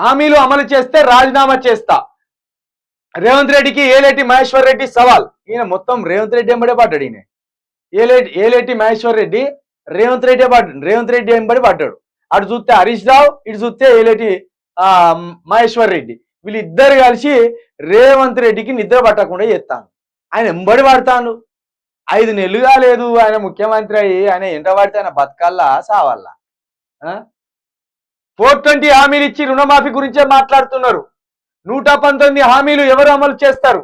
హామీలు అమలు చేస్తే రాజీనామా చేస్తా. రేవంత్ రెడ్డికి ఏలేటి మహేశ్వర్ రెడ్డి సవాల్. ఈయన మొత్తం రేవంత్ రెడ్డి ఎంబడే పడ్డాడు. ఈయన ఏలేటి మహేశ్వర్ రెడ్డి రేవంత్ రెడ్డి ఎంబడి పడ్డాడు. అటు చూస్తే హరీష్ రావు, ఇటు చూస్తే ఏలేటి మహేశ్వర్ రెడ్డి, వీళ్ళిద్దరు కలిసి రేవంత్ రెడ్డికి నిద్ర పట్టకుండా చేస్తాను. ఆయన ఎంబడి పడతాను. 5 నెలలు కాలేదు ఆయన ముఖ్యమంత్రి అయ్యి. ఆయన ఎంట పడితే ఆయన బతకల్లా సావల్లా? 420 హామీలు ఇచ్చి రుణమాఫీ గురించే మాట్లాడుతున్నారు. 119 హామీలు ఎవరు అమలు చేస్తారు?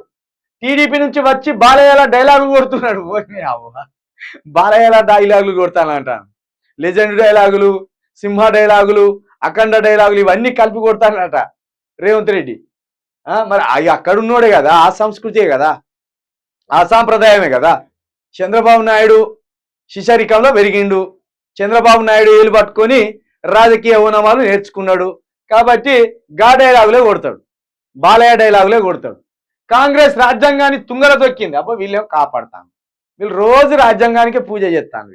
టీడీపీ నుంచి వచ్చి బాలయ్యల డైలాగులు కొడుతున్నాడు. బాలయ్యల డైలాగులు కొడతానంటాను. లెజెండ్ డైలాగులు, సింహ డైలాగులు, అఖండ డైలాగులు ఇవన్నీ కలిపి కొడతానట రేవంత్ రెడ్డి. మరి అవి అక్కడున్నోడే కదా, ఆ సంస్కృతే కదా, ఆ సాంప్రదాయమే కదా. చంద్రబాబు నాయుడు శిశరికంలో పెరిగిండు. చంద్రబాబు నాయుడు ఏలు పట్టుకొని రాజకీయ ఓనమాలు నేర్చుకున్నాడు కాబట్టి గా డైలాగులే కొడతాడు, బాలయ్య డైలాగులే కొడతాడు. కాంగ్రెస్ రాజ్యాంగాన్ని తుంగల తొక్కింది. అప్పుడు వీళ్ళేమో కాపాడుతాను. వీళ్ళు రోజు రాజ్యాంగానికే పూజ చేస్తాను.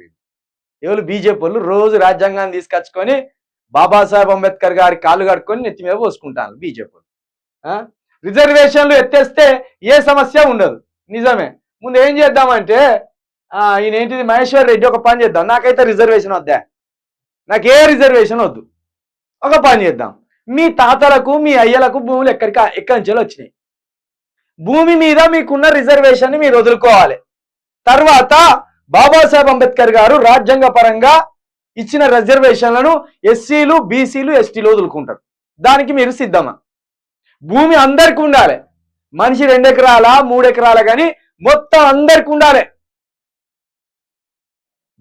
వీళ్ళు బీజేపీ వాళ్ళు రోజు రాజ్యాంగాన్ని తీసుకొచ్చుకొని బాబాసాహెబ్ అంబేద్కర్ గారి కాళ్ళు కట్టుకొని నెత్తి మీద పోసుకుంటాను బీజేపీ. రిజర్వేషన్లు ఎత్తేస్తే ఏ సమస్య ఉండదు. నిజమే. ముందు ఏం చేద్దామంటే ఈయన ఏంటిది మహేశ్వర్ రెడ్డి ఒక పని చేద్దాం. నాకైతే రిజర్వేషన్ వద్దా, నాకు ఏ రిజర్వేషన్ వద్దు. ఒక పని చేద్దాం. మీ తాతలకు మీ అయ్యలకు భూములు ఎక్కడి నుంచి వచ్చినాయి. భూమి మీద మీకున్న రిజర్వేషన్ మీరు వదులుకోవాలి. తర్వాత బాబాసాహెబ్ అంబేద్కర్ గారు రాజ్యాంగ పరంగా ఇచ్చిన రిజర్వేషన్లను ఎస్సీలు, బీసీలు, ఎస్టీలు వదులుకుంటారు. దానికి మీరు సిద్ధమా? భూమి అందరికి ఉండాలి. మనిషి 2 ఎకరాల 3 ఎకరాల కానీ మొత్తం అందరికి ఉండాలి.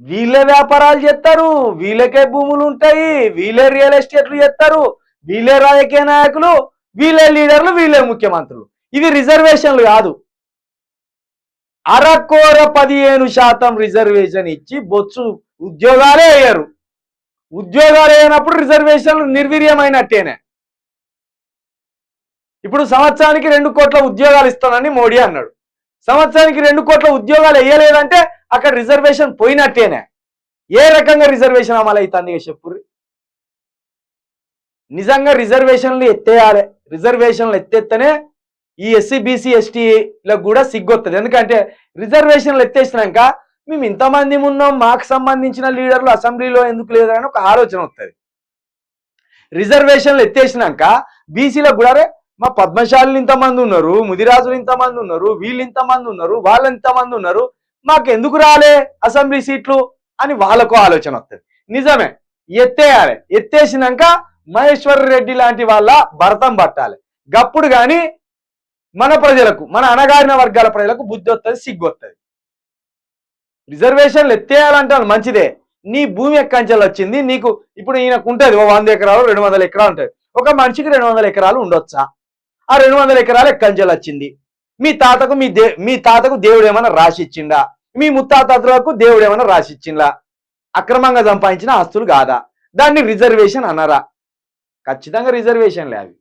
వీళ్ళే వ్యాపారాలు చేస్తారు, వీళ్ళకే భూములు ఉంటాయి, వీళ్ళే రియల్ ఎస్టేట్లు చేస్తారు, వీళ్ళే రాజకీయ నాయకులు, వీళ్ళే లీడర్లు, వీళ్ళే ముఖ్యమంత్రులు. ఇవి రిజర్వేషన్లు కాదు. అరకోర 15% రిజర్వేషన్ ఇచ్చి బొత్సు ఉద్యోగాలే అయ్యారు. ఉద్యోగాలు అయినప్పుడు రిజర్వేషన్లు నిర్వీర్యమైనట్టేనే. ఇప్పుడు సంవత్సరానికి 2 కోట్ల ఉద్యోగాలు ఇస్తానని మోడీ అన్నాడు. సంవత్సరానికి 2 కోట్ల ఉద్యోగాలు వేయలేదంటే అక్కడ రిజర్వేషన్ పోయినట్టేనే. ఏ రకంగా రిజర్వేషన్ అమలు అవుతుంది చెప్పుర్రి. నిజంగా రిజర్వేషన్లు ఎత్తేయాలి. రిజర్వేషన్లు ఎత్తేస్తేనే ఈ ఎస్సీ, బీసీ, ఎస్టీలకు కూడా సిగ్గొస్తుంది. ఎందుకంటే రిజర్వేషన్లు ఎత్తేసినాక మేము ఇంతమంది ఉన్నాం, మాకు సంబంధించిన లీడర్లు అసెంబ్లీలో ఎందుకు లేదని ఒక ఆలోచన వస్తుంది. రిజర్వేషన్లు ఎత్తేసినాక బీసీలకు కూడా మా పద్మశాలులు ఇంతమంది ఉన్నారు, ముదిరాజులు ఇంతమంది ఉన్నారు, వీళ్ళు ఇంతమంది ఉన్నారు, వాళ్ళు ఇంతమంది ఉన్నారు, మాకు ఎందుకు రాలే అసెంబ్లీ సీట్లు అని వాళ్ళకు ఆలోచన వస్తుంది. నిజమే, ఎత్తేయాలి. ఎత్తేసినాక మహేశ్వర్ రెడ్డి లాంటి వాళ్ళ భరతం పట్టాలి. గప్పుడు కానీ మన ప్రజలకు, మన అణగారిన వర్గాల ప్రజలకు బుద్ధి వస్తుంది, సిగ్గు వస్తుంది. రిజర్వేషన్లు ఎత్తేయాలంటాను మంచిదే. నీ భూమి ఎక్కంచెలు వచ్చింది నీకు. ఇప్పుడు ఈయనకు ఉంటుంది 100 ఎకరాలు 200 ఎకరాలు ఉంటుంది. ఒక మనిషికి 200 ఎకరాలు ఉండొచ్చా? ఆ 200 ఎకరాలు ఎక్కంచెలు వచ్చింది. మీ తాతకు దేవుడు ఏమైనా రాసిచ్చిండా? మీ ముత్తాతలకు దేవుడు ఏమైనా రాసిచ్చిందా? అక్రమంగా సంపాదించిన ఆస్తులు కాదా? దాన్ని రిజర్వేషన్ అన్నారా? ఖచ్చితంగా రిజర్వేషన్లే అవి.